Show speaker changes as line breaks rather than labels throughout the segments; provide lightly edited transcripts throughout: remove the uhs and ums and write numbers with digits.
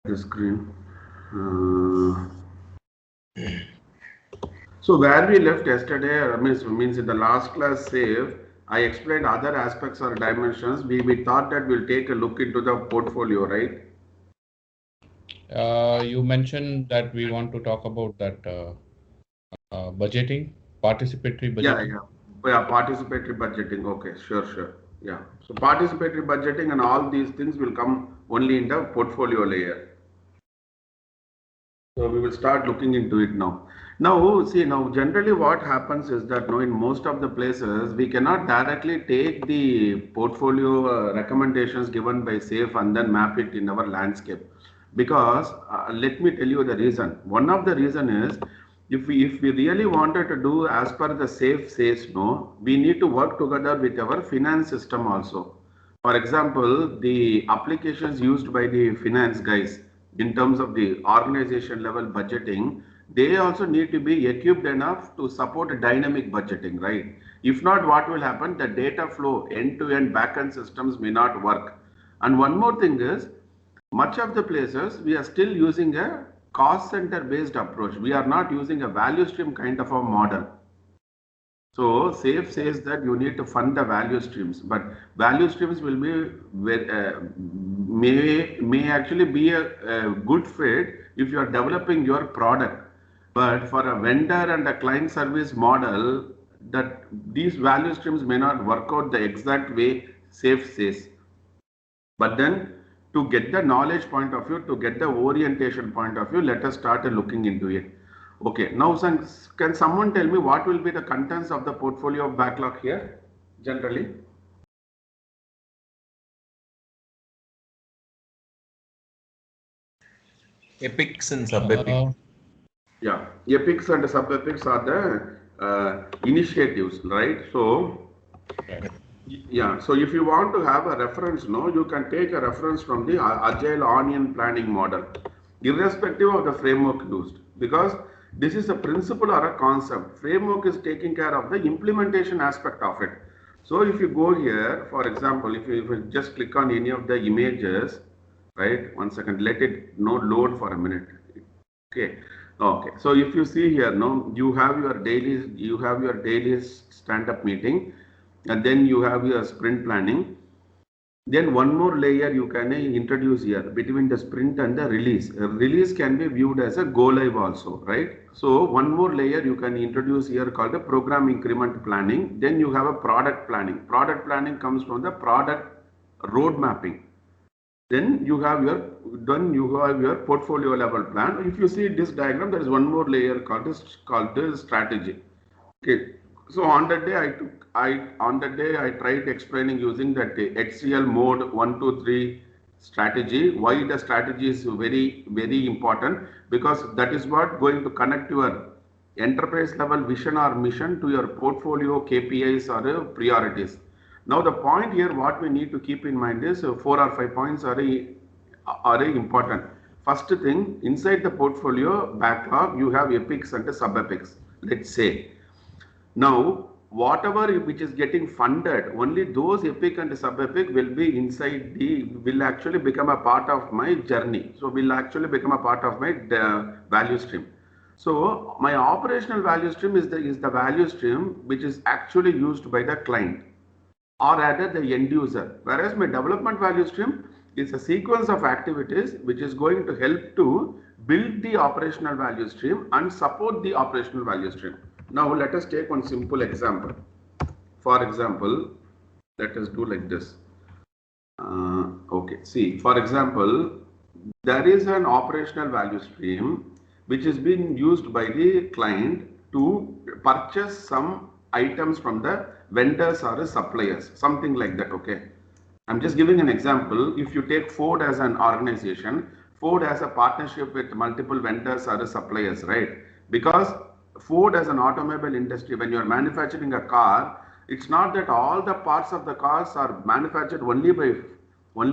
the screen. So where we left yesterday, means in the last class save, I explained other aspects or dimensions. We thought that we'll take a look into the portfolio, right?
You mentioned that we want to talk about that budgeting, participatory
Yeah,
budgeting.
yeah. Yeah, participatory budgeting. Okay, sure. Yeah. So participatory budgeting and all these things will come only in the portfolio layer. So we will start looking into it now. Now, see, now generally what happens is that now in most of the places we cannot directly take the portfolio recommendations given by SAFE and then map it in our landscape. Because let me tell you the reason. One of the reason is if we really wanted to do as per the SAFE says no, we need to work together with our finance system also. For example, the applications used by the finance guys in terms of the organization level budgeting, they also need to be equipped enough to support dynamic budgeting, right? If not, what will happen? The data flow end to end backend systems may not work. And one more thing is, much of the places we are still using a cost center based approach. We are not using a value stream kind of a model. So SAFE says that you need to fund the value streams, but value streams will be may actually be a good fit if you are developing your product. But for a vendor and a client service model, that these value streams may not work out the exact way SAFE says. But then to get the knowledge point of view, to get the orientation point of view, let us start looking into it. Okay, now can someone tell me what will be the contents of the portfolio of backlog here generally?
Epics and sub-epics.
Uh,
Yeah, epics and sub-epics are the initiatives, right? So
right.
yeah, so if you want to have a reference, no, you can take a reference from the Agile Onion Planning model, irrespective of the framework used, because this is a principle or a concept. Framework is taking care of the implementation aspect of it. So if you go here, for example, if you just click on any of the images, right? 1 second, let it no load for a minute. Okay. Okay. So if you see here, no, you have your daily stand-up meeting, and then you have your sprint planning. Then one more layer you can introduce here between the sprint and the release. A release can be viewed as a go live also, right? So one more layer you can introduce here called the program increment planning. Then you have a product planning. Product planning comes from the product road mapping. Then you have your portfolio level plan. If you see this diagram, there is one more layer called the strategy. Okay. So on that day I tried explaining using that HCL mode 1, 2, 3 strategy. Why the strategy is very important, because that is what going to connect your enterprise level vision or mission to your portfolio KPIs or priorities. Now the point here what we need to keep in mind is 4 or 5 points are important. First thing, inside the portfolio backlog you have epics and sub epics. Let's say now, whatever which is getting funded, only those epic and sub-epic will actually become a part of my journey. So, will actually become a part of my value stream. So, my operational value stream is the value stream which is actually used by the client or rather the end user. Whereas my development value stream is a sequence of activities which is going to help to build the operational value stream and support the operational value stream. Now let us take one simple example. For example, let us do like this. Okay, see, for example, there is an operational value stream which is being used by the client to purchase some items from the vendors or the suppliers, something like that. Okay, I'm just giving an example. If you take Ford as an organization, Ford has a partnership with multiple vendors or suppliers, right? Because Ford as an automobile industry, when you are manufacturing a car, it's not that all the parts of the cars are manufactured only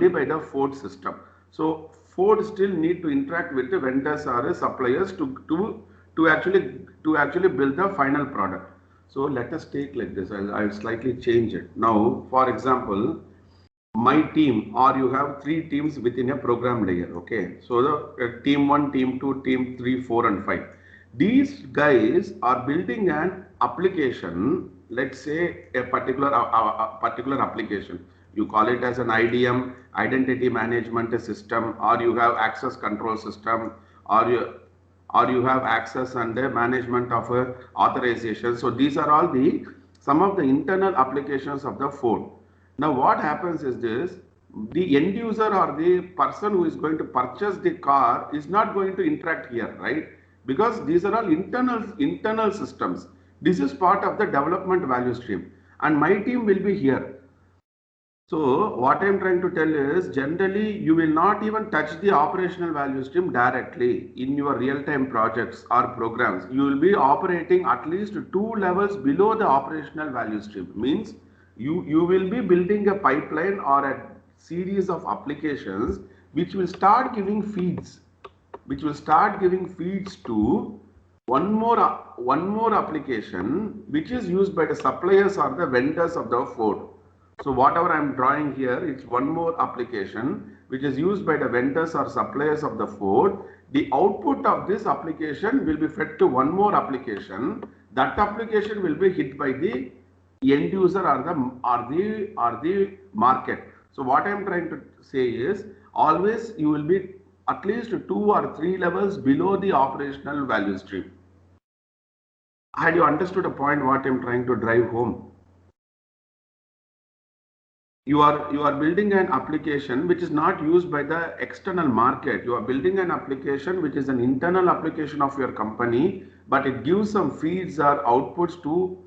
by the Ford system. So Ford still need to interact with the vendors or suppliers to actually build the final product. So let us take like this. I'll slightly change it. Now, for example, my team, or you have 3 teams within a program layer. Okay, so the team 1, team 2, team 3, 4, and 5. These guys are building an application. Let's say a particular application. You call it as an IDM, identity management system, or you have access control system, or you have access and management of authorization. So these are all the some of the internal applications of the phone. Now what happens is this, the end user or the person who is going to purchase the car is not going to interact here, right? Because these are all internal systems. This is part of the development value stream, and my team will be here. So what I'm trying to tell is, generally you will not even touch the operational value stream directly in your real-time projects or programs. You will be operating at least 2 levels below the operational value stream. Means you will be building a pipeline or a series of applications which will start giving feeds, to one more application which is used by the suppliers or the vendors of the phone. So whatever I am drawing here, it's one more application which is used by the vendors or suppliers of the phone. The output of this application will be fed to one more application. That application will be hit by the end user or the market. So what I am trying to say is, always you will be at least 2 or 3 levels below the operational value stream. Had you understood a point what I am trying to drive home? You are building an application which is not used by the external market. You are building an application which is an internal application of your company, but it gives some feeds or outputs to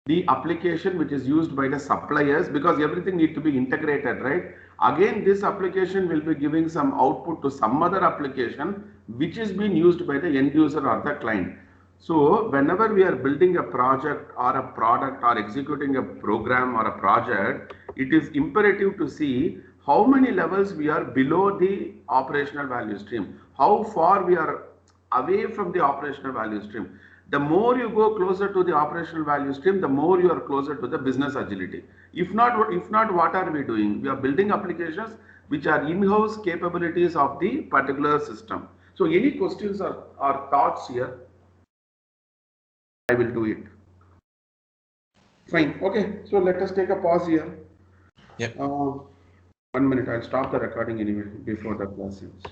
the application which is used by the suppliers, because everything needs to be integrated, right? Again, this application will be giving some output to some other application which is being used by the end user or the client. So whenever we are building a project or a product or executing a program or a project, it is imperative to see how many levels we are below the operational value stream, how far we are away from the operational value stream. The more you go closer to the operational value stream, the more you are closer to the business agility. If not, what are we doing? We are building applications which are in-house capabilities of the particular system. So any questions or thoughts here? I will do it. Fine. Okay. So let us take a pause here.
Yep.
1 minute. I'll stop the recording anyway before the class ends.